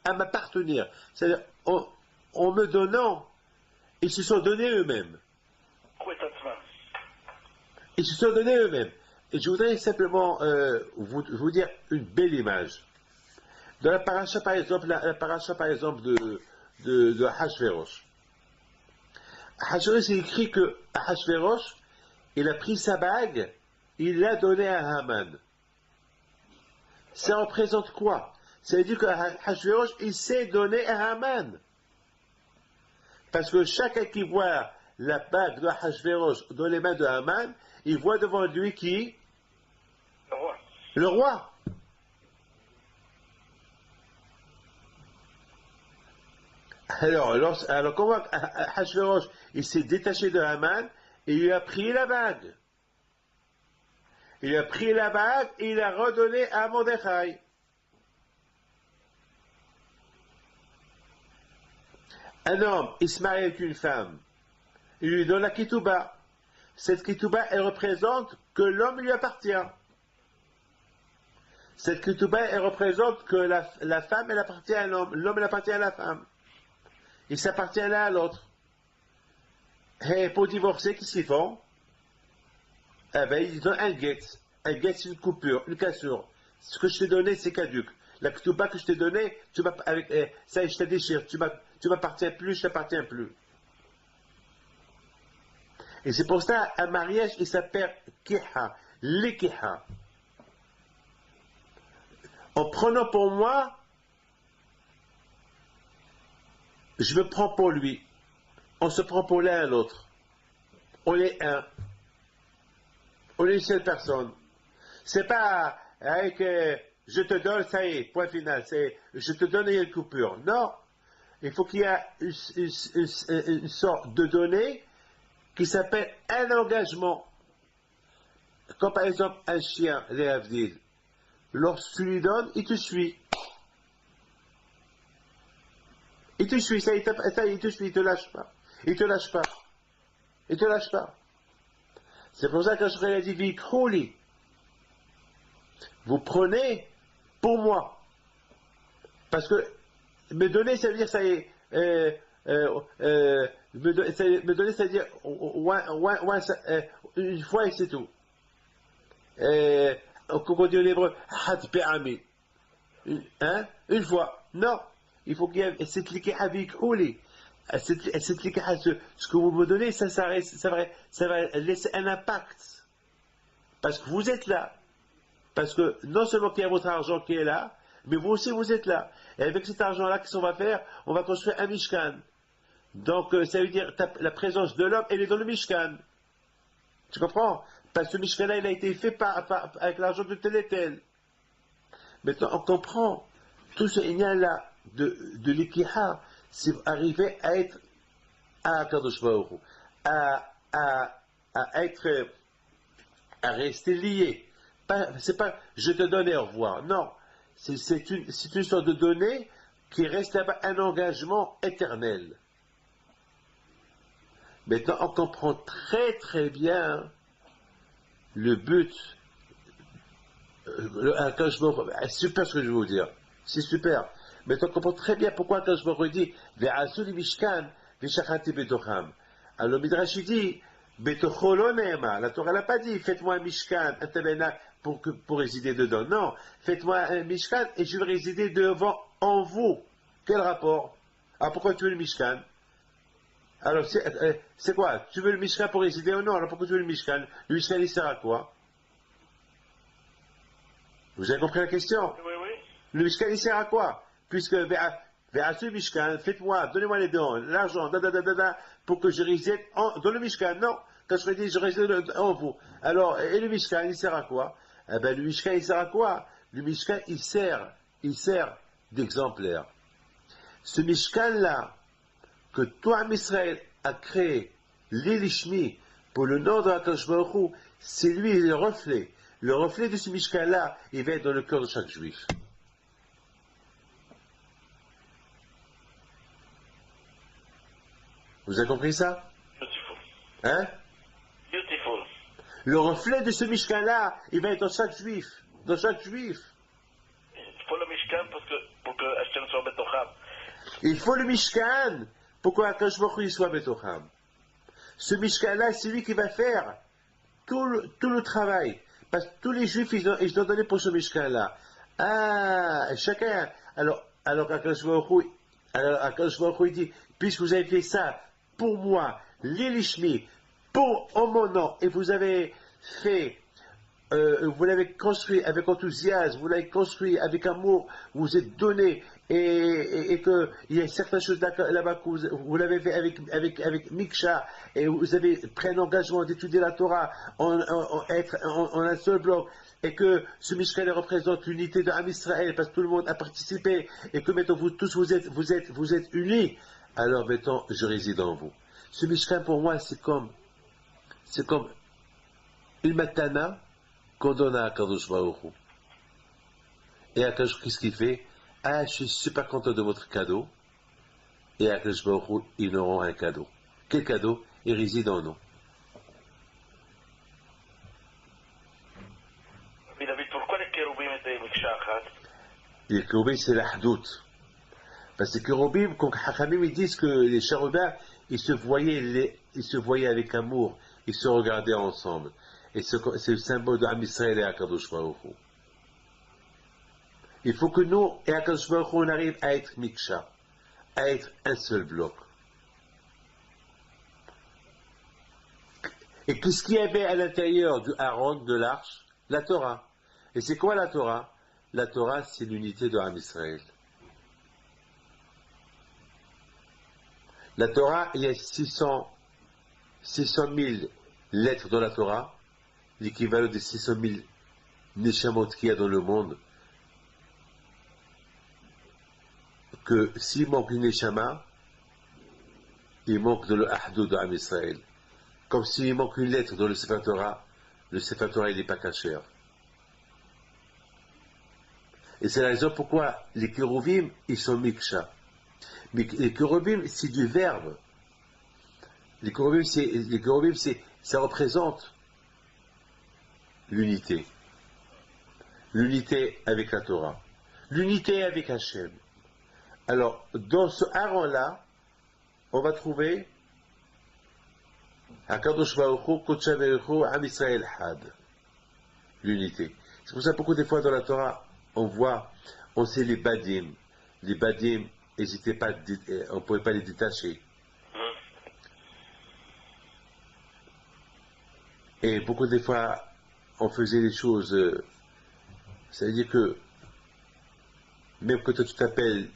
Speaker 1: à m'appartenir. C'est-à-dire, en me donnant, ils se sont donnés eux-mêmes. Ils se sont donnés eux-mêmes. Et je voudrais simplement vous dire une belle image. Dans la paracha, par exemple, de Hachvérosh. Hachvérosh, il écrit que Hachvérosh, il a pris sa bague, il l'a donnée à Haman. Ça représente quoi? Ça veut dire que Hachvérosh, il s'est donné à Haman. Parce que chacun qui voit la bague de Hachvérosh dans les mains de Haman, il voit devant lui qui?
Speaker 2: Le roi.
Speaker 1: Le roi. Alors comment Hachvérosh, il s'est détaché de Haman et il lui a pris la bague. Il a pris la bague et il l'a redonnée à Mordechai. Un homme, il se marie avec une femme. Il lui donne la ketouba. Cette ketouba, elle représente que l'homme lui appartient. Cette ketouba, elle représente que la femme, elle appartient à l'homme. L'homme, elle appartient à la femme. Ils s'appartiennent l'un à l'autre. Et pour divorcer, qu'est-ce qu'ils font? Eh bien, ils donnent un guet. Un guet, c'est une coupure, une cassure. Ce que je t'ai donné, c'est caduc. La ketouba que je t'ai donnée, ça, je te déchire. Tu m'appartiens plus, je t'appartiens plus. Et c'est pour ça, un mariage, il s'appelle kiha, l'ekiha. En prenant pour moi, je me prends pour lui. On se prend pour l'un à l'autre. On est un. On est une seule personne. C'est pas avec je te donne, ça y est, point final. C'est je te donne et il y a une coupure. Non. Il faut qu'il y ait une sorte de donnée qui s'appelle un engagement. Comme par exemple un chien, les Havdil. Lorsque tu lui donnes, il te suit. Il te suit, il te suit, il te lâche pas. Il te lâche pas. Il te lâche pas. C'est pour ça que je a dit Vikholi. Vous prenez pour moi. Parce que me donner, ça veut dire, ça y est, me donner, ça veut dire, une fois et c'est tout. Comme on dit en hébreu, had pe'ami. Une fois. Non. Il faut qu'il y ait cette likaha Vikholi. Cette likaha, ce que vous me donnez, ça va laisser un impact. Parce que vous êtes là. Parce que non seulement qu'il y a votre argent qui est là, mais vous aussi vous êtes là. Et avec cet argent-là, qu'est-ce qu'on va faire? On va construire un Mishkan. Donc ça veut dire la présence de l'homme, elle est dans le Mishkan. Tu comprends? Parce que ce Mishkan-là, il a été fait avec l'argent de tel et tel. Maintenant, on comprend. Tout ce lien-là de l'ikiha, c'est arriver à être à Kadosh Baruch Hu, à rester lié. C'est pas je te donne et au revoir. Non. C'est une sorte de donnée qui reste là-bas un engagement éternel. Maintenant, on comprend très très bien le but. C'est super ce que je vais vous dire. C'est super. Mais on comprend très bien pourquoi quand je me dis Ve'asu li mishkan, ve'shachati betocham. Alors Midrash il dit Betocho lo ne'ema. La Torah n'a pas dit faites-moi un mishkan, un tabernacle pour résider dedans. Non, faites-moi un mishkan et je vais résider devant en vous. Quel rapport? Ah, pourquoi tu veux le mishkan? Alors, c'est quoi? Tu veux le mishkan pour résider ou non? Alors pourquoi tu veux le mishkan? Le mishkan il sert à quoi? Vous avez compris la question?
Speaker 2: Oui, oui.
Speaker 1: Le mishkan il sert à quoi? Puisque Ve'asu mishkan, faites-moi, donnez-moi les dons, l'argent, pour que je réside dans le mishkan. Non, quand je dis je réside en vous. Alors, et le mishkan il sert à quoi? Eh ben, le mishkan il sert à quoi? Le mishkan il sert d'exemplaire. Ce mishkan-là, que toi, Israël, a créé, l'Elishmi, pour le nom de Akadosh Baruch Hu, c'est lui le reflet. Le reflet de ce mishkan-là, il va être dans le cœur de chaque juif. Vous avez compris ça?
Speaker 2: Beautiful.
Speaker 1: Hein?
Speaker 2: Beautiful.
Speaker 1: Le reflet de ce mishkan-là, il va être dans chaque juif. Dans chaque juif.
Speaker 2: Il faut le Mishkan pour que Hachem soit Betocham.
Speaker 1: Il faut le mishkan pour que Akadosh Baruch Hu soit Betocham. Ce mishkan-là, c'est lui qui va faire tout le travail. Parce que tous les juifs, ils doivent donner pour ce mishkan-là. Ah, chacun. Alors Akadosh Baruch Hu dit, puisque vous avez fait ça pour moi, l'Elishmi, en mon nom, et vous avez fait, vous l'avez construit avec enthousiasme, vous l'avez construit avec amour, vous vous êtes donné, et qu'il y a certaines choses là-bas que vous l'avez fait avec Miksha, et vous avez pris un engagement d'étudier la Torah en un seul bloc, et que ce Mishkan représente l'unité de Am Israël, parce que tout le monde a participé, et que maintenant vous tous vous êtes unis, alors maintenant je réside en vous. Ce Mishkan pour moi c'est comme une matana qu'on donne à Akadosh Baruch Hu. Et Akadosh, qu'est-ce qu'il fait? Ah, je suis super content de votre cadeau. Et Akadosh Baruch Hu, ils auront un cadeau. Quel cadeau? Il réside en nous.
Speaker 2: David, pourquoi les Kéroubim étaient Miksha Achat?
Speaker 1: Les Kéroubim, c'est l'Ahdout. Parce que les Kéroubim, quand Hachamim, ils disent que les chérubins, ils se voyaient avec amour, ils se regardaient ensemble. Et c'est le symbole de Am Israël et Akadosh Baruch Hu. Il faut que nous, et Akadosh Baruch Hu, on arrive à être Miksha, à être un seul bloc. Et qu'est-ce qu'il y avait à l'intérieur du Aaron, de l'arche? La Torah. Et c'est quoi la Torah? La Torah, c'est l'unité de Am Israël. La Torah, il y a 600 000 lettres dans la Torah, l'équivalent des 600 000 neshamot qu'il y a dans le monde, que s'il manque une neshama, il manque de l'ahdout de Am Israël. Comme s'il manque une lettre dans le Sefer Torah il n'est pas caché. Et c'est la raison pourquoi les kérouvim, ils sont miksha. Mais les kérouvim, c'est du verbe. Les kérouvim, ça représente l'unité. L'unité avec la Torah. L'unité avec Hachem. Alors, dans ce haron-là, on va trouver Akadosh Baruch Hu, Kodesh Baruch Hu, Am Israël Had. L'unité. C'est pour ça beaucoup des fois dans la Torah, on sait les badim. Les badim, on ne pouvait pas les détacher. Et beaucoup des fois, on faisait les choses, c'est-à-dire que, même quand tu t'appelles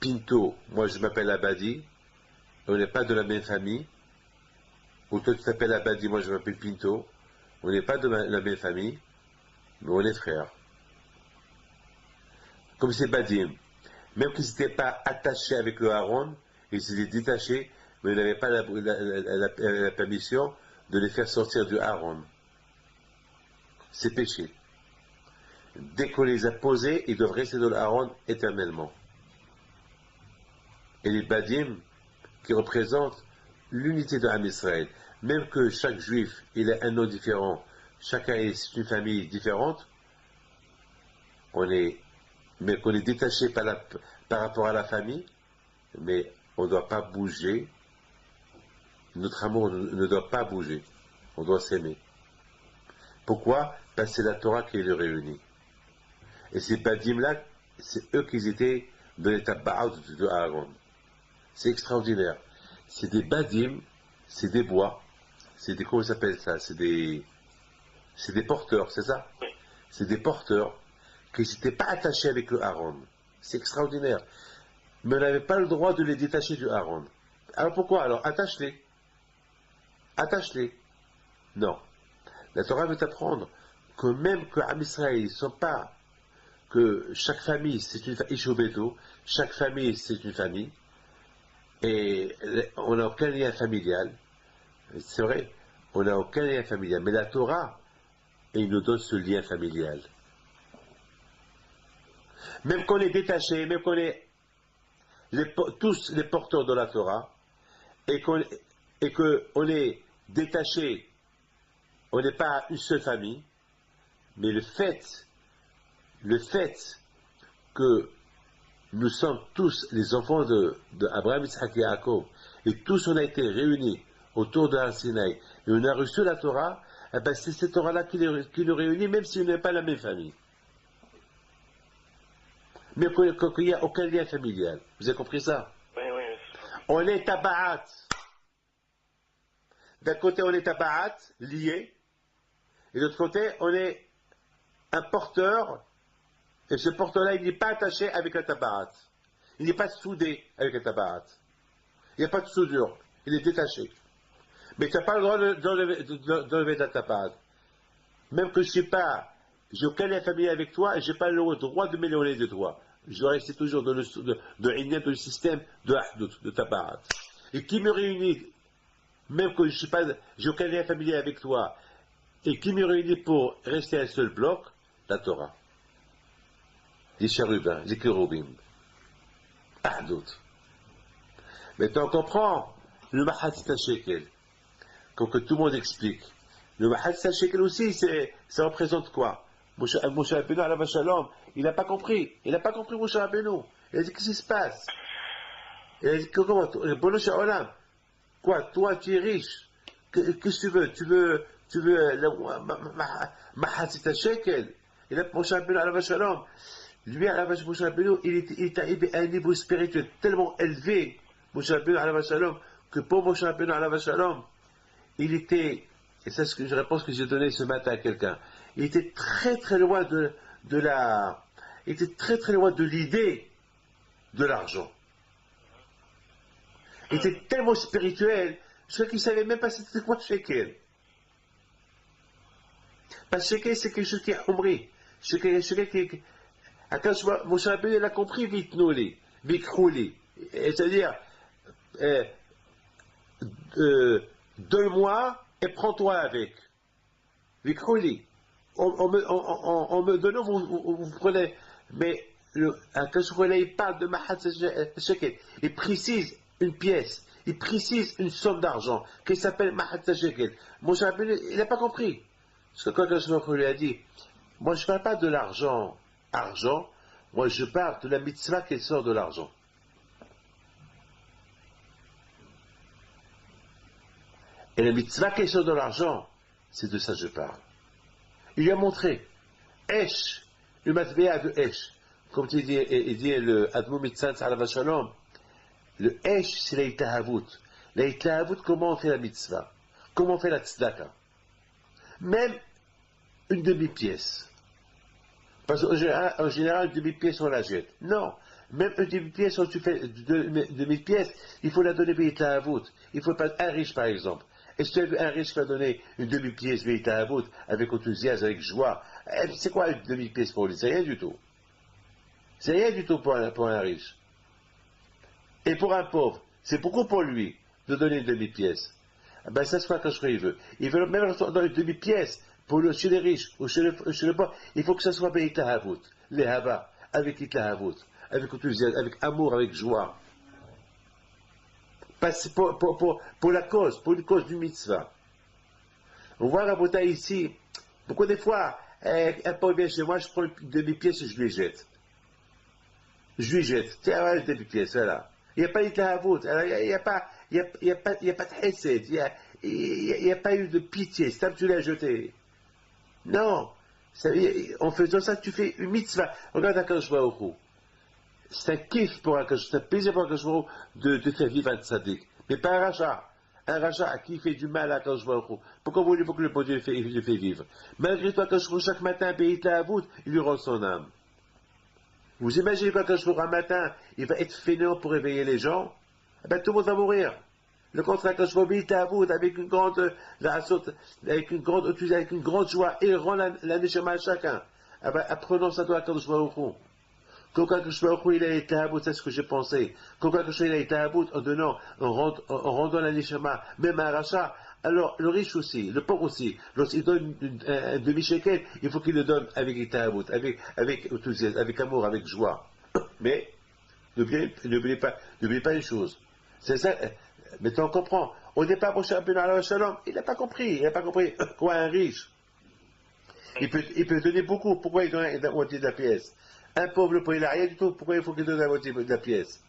Speaker 1: Pinto, moi je m'appelle Abadi, on n'est pas de la même famille, ou toi tu t'appelles Abadi, moi je m'appelle Pinto, on n'est pas de la même famille, mais on est frères. Comme c'est Badim, même qu'ils n'étaient pas attachés avec le Aaron, ils s'étaient détachés, mais ils n'avaient pas la permission de les faire sortir du Aaron. C'est péché. Dès qu'on les a posés, ils doivent rester dans le Aaron éternellement. Et les Badim, qui représentent l'unité de Am Israël, même que chaque juif, il a un nom différent, chacun est une famille différente, mais qu'on est détaché par par rapport à la famille, mais on ne doit pas bouger. Notre amour ne doit pas bouger. On doit s'aimer. Pourquoi? Parce que c'est la Torah qui les réunit. Et ces badim-là, c'est eux qui étaient de l'état Ba'aud de Aaron. C'est extraordinaire. C'est des badim, c'est des bois, c'est des, comment ça s'appelle ça? C'est des porteurs, c'est ça? C'est des porteurs qui n'étaient pas attachés avec le Aaron. C'est extraordinaire. Mais on n'avait pas le droit de les détacher du Aaron. Alors pourquoi? Alors attache-les. Attache-les. Non. La Torah veut apprendre que même que Am Israël, ils ne sont pas, que chaque famille c'est une famille, chaque famille c'est une famille, et on n'a aucun lien familial. C'est vrai, on n'a aucun lien familial. Mais la Torah, il nous donne ce lien familial. Même qu'on est détaché, même qu'on est tous les porteurs de la Torah, et qu'on est détaché, on n'est pas une seule famille, mais le fait que nous sommes tous les enfants de Abraham, Isaac et Jacob, et tous on a été réunis autour de Har-Sinaï, et on a reçu la Torah, eh ben c'est cette Torah-là qui nous réunit, même si on n'est pas la même famille. Mais qu'il n'y a aucun lien familial. Vous avez compris ça?
Speaker 2: Oui, oui.
Speaker 1: On est tabaat. D'un côté, on est tabaat, lié, et de l'autre côté, on est un porteur, et ce porteur-là, il n'est pas attaché avec la tabaat. Il n'est pas soudé avec la tabaat. Il n'y a pas de soudure. Il est détaché. Mais tu n'as pas le droit d'enlever ta tabaat. Même que je n'ai aucun lien familial avec toi, et je n'ai pas le droit de m'éloigner de toi. Je dois rester toujours dans le système de Ahdout, de tabaat. Et qui me réunit, même que je n'ai aucun lien familial avec toi, et qui me réunit pour rester un seul bloc, la Torah. Les chérubins, les kérubim. Ahdout. Maintenant on comprend le Mahatzit Shekel, comme que tout le monde explique. Le Mahatzit Shekel aussi, ça représente quoi? Moshe Rabbeinu, alav shalom, il n'a pas compris. Il n'a pas compris Moshe Rabbeinu. Il a dit qu'est-ce qui se passe? Il a dit comment? Bono Sha'olam. Quoi? Toi, tu es riche. Qu'est-ce que tu veux? Tu veux Mahatzit Shekel? Et là, Moshe Rabbeinu, alav shalom, lui, Moshe Rabbeinu, il est arrivé à un niveau spirituel tellement élevé, Moshe Rabbeinu, alav shalom, que pour Moshe Rabbeinu, alav shalom, il était, et c'est ce que je réponse que j'ai donné ce matin à quelqu'un, il était très très loin il était très très loin de l'idée de l'argent. Il était tellement spirituel, je crois qu'il ne savait même pas c'était quoi shekel. Parce que shekel c'est quelque chose qui est omri. Shekel qui Moshe Rabbeinu, il a compris vite nouli, vite rouli. C'est-à-dire, donne-moi et prends-toi avec. Vite rouli. On me donne, vous prenez. Mais Akash il parle de Mahatzit Shekel. Il précise une pièce. Il précise une somme d'argent qui s'appelle Mahatzit Shekel. Moshe Rabbeinu, il n'a pas compris. Parce que quand Akash lui a dit, moi je ne parle pas de l'argent, moi je parle de la mitzvah qui sort de l'argent. Et la mitzvah qui sort de l'argent, c'est de ça que je parle. Il lui a montré, Esh, le matbéa de Esh, comme il dit le Admon Mitzantz alav shalom, le Esh c'est la itahavut. La itahavut, comment on fait la mitzvah? Comment on fait la tzedaka? Même une demi-pièce. Parce qu'en général, une demi-pièce, on la jette. Non. Même une demi-pièce, quand tu fais une demi-pièce, il faut la donner Beïta Avot. Il faut pas un riche, par exemple. Est-ce que tu as vu un riche qui va donner une demi-pièce Beïta Avot avec enthousiasme, avec joie? C'est quoi une demi-pièce pour lui? C'est rien du tout. C'est rien du tout pour un riche. Et pour un pauvre, c'est beaucoup pour lui de donner une demi-pièce. Ben, ça, c'est pas quand il veut. Il veut même dans une demi-pièce. Chez les riches ou chez les pauvres, il faut que ça soit Beïta Havut, les Hava, avec Ita Havut, avec enthousiasme, avec amour, avec joie. Pour la cause, pour une cause du mitzvah. On voit Rabota ici, beaucoup des fois, un pauvre vient chez moi, je prends une demi-pièce et je les jette. je lui jette. Tiens, voilà tes pièces, voilà. Il n'y a pas eu de la voûte, il n'y a pas, il y a pas de hesed, il n'y a pas eu de pitié, c'est tu l'as jeté. Non, en faisant ça, tu fais une mitzvah. Regarde Akadosh Baruch Hu. C'est un kiff pour Akadosh, c'est un plaisir pour Akadosh Baruch Hu de faire vivre un tzaddik. Mais pas un rachat. Un rachat à qui fait du mal à Akadosh Baruch Hu. Pourquoi voulez-vous que le bon Dieu le fait vivre? Malgré tout, Akadosh Baruch Hu, chaque matin, Beit Lahavut, il lui rend son âme. Vous imaginez qu'Akadosh Baruch Hu, un matin, il va être fainéant pour réveiller les gens? Eh ben, tout le monde va mourir. Le contraire, Akadosh Baruch Hu, Beit Lahavut, avec une grande joie, et il rend la neshama à chacun. Eh ben, apprenons ça de Akadosh Baruch Hu. Quand Akadosh Baruch Hu, il a été à bout, c'est ce que j'ai pensé. Quand Akadosh Baruch Hu, il a été à bout, en rendant la neshama, même à un rachat, alors le riche aussi, le pauvre aussi, lorsqu'il donne un demi-shekel, il faut qu'il le donne avec état avec enthousiasme, avec amour, avec joie. Mais n'oubliez pas une chose. C'est ça. Maintenant on comprend. Au départ, Moshe Rabbeinu alayhi shalom, il n'a pas compris. Quoi, un riche, il peut donner beaucoup. Pourquoi il donne la moitié de la pièce? Un pauvre, il n'a rien du tout. Pourquoi il faut qu'il donne la moitié de la pièce?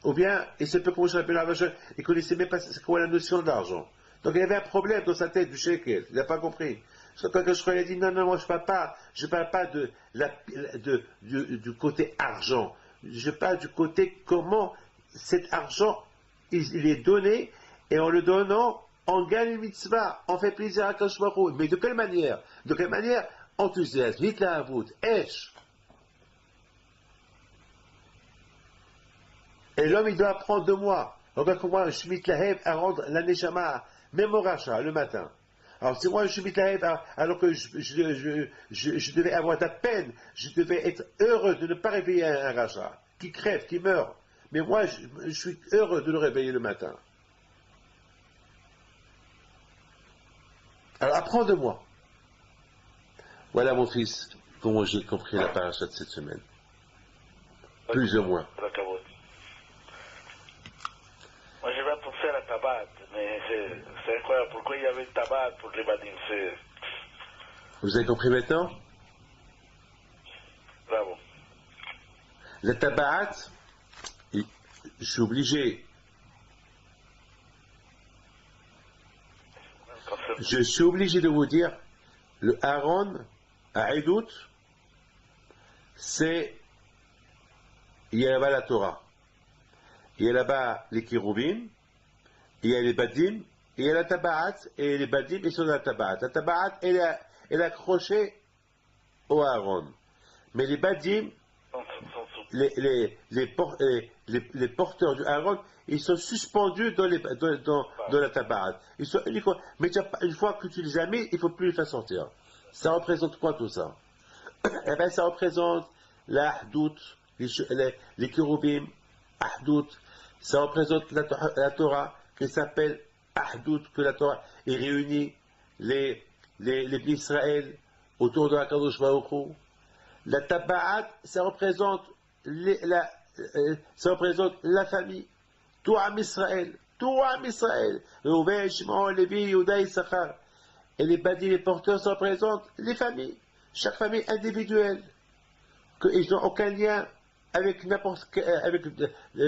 Speaker 1: Ou bien, il se peut que Moshe Rabbeinu alayhi shalom, il ne connaissait même pas c'est quoi la notion d'argent. Donc il y avait un problème dans sa tête du shekel. Il n'a pas compris. Quand je crois, il a dit non, moi je ne parle pas du côté argent. Je parle du côté comment cet argent il est donné, et en le donnant, on gagne une mitzvah, on fait plaisir à Akadosh Baruch Hu. Mais de quelle manière? Enthousiasme, vite la avout, esh. Et l'homme, il doit apprendre de moi. Regarde comment je suis mitlahev à rendre la neshama, même au rachat, le matin. Alors, si moi je suis mitlahev, alors que je devais avoir de la peine, je devais être heureux de ne pas réveiller un rachat, qui crève, qui meurt. Mais moi, je suis heureux de le réveiller le matin. Alors, apprends de moi. Voilà, mon fils, comment j'ai compris la paracha de cette semaine. Plus ou moins.
Speaker 2: Moi, je vais penser à la tabat, mais c'est incroyable. Pourquoi il y avait le tabat pour les badines?
Speaker 1: Vous avez compris maintenant?
Speaker 2: Bravo.
Speaker 1: Le tabat, je suis obligé. Je suis obligé de vous dire, le Aaron, à Edout, c'est, il y a là-bas la Torah. Il y a là-bas les Kirubim, il y a les Badim, il y a la Tabaat, et les Badim, ils sont dans la Tabaat. La Tabaat, elle est accrochée au Aaron. Mais les Badim, les porteurs du Aaron, ils sont suspendus dans la Tabaat. Ils sont uniquement, mais une fois que tu les as mis, il ne faut plus les faire sortir. Ça représente quoi tout ça? Eh bien, ça représente la Ahdout, les Kirubim, Ahdout. Ça représente la Torah qui s'appelle Ahdout, que la Torah est réunie les Israël autour de la Kadosh Baruch Hu. La Tabaat, ça représente la famille, tout Am Israël, Reuven, Shimon, Lévi, Yehuda, Issachar. Et les badis, les porteurs, ça représente les familles, chaque famille individuelle, qu'ils n'ont aucun lien avec n'importe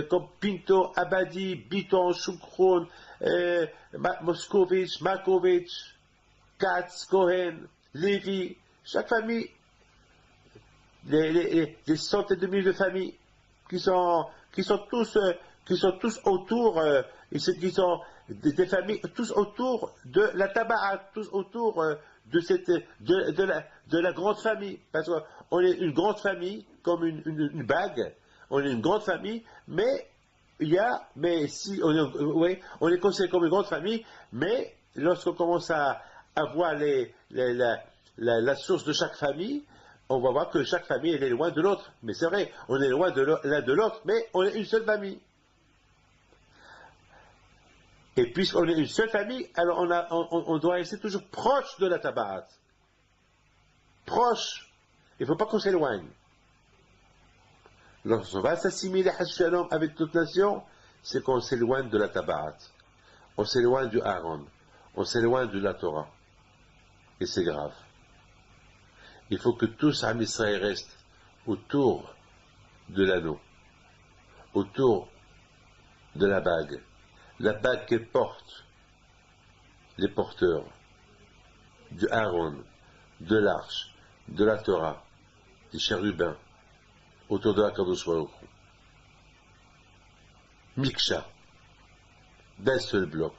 Speaker 1: comme Pinto, Abadi, Biton, Shukron, Moscovitch, Markovitch, Katz, Cohen, Lévi, chaque famille, des centaines de milliers de familles qui sont tous autour, qui sont des familles tous autour de la Tabaat, tous autour de la grande famille, parce qu'on est une grande famille comme une bague, on est une grande famille, mais si on est considéré comme une grande famille, mais lorsqu'on commence à voir la source de chaque famille, on va voir que chaque famille elle est loin de l'autre. Mais c'est vrai, on est loin l'un de l'autre, mais on est une seule famille. Et puisqu'on est une seule famille, alors on doit rester toujours proche de la Tabaat. Proche. Il ne faut pas qu'on s'éloigne. Lorsqu'on va s'assimiler à Shalom avec toute nation, c'est qu'on s'éloigne de la Tabaat. On s'éloigne du Aaron. On s'éloigne de la Torah. Et c'est grave. Il faut que tous Am Israël restent autour de l'anneau. autour de la bague que portent les porteurs du Aaron, de l'arche, de la Torah, des chérubins, autour de la Kadosh Baruch Hu. Miksha, d'un seul bloc,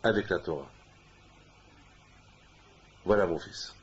Speaker 1: avec la Torah. Voilà mon fils.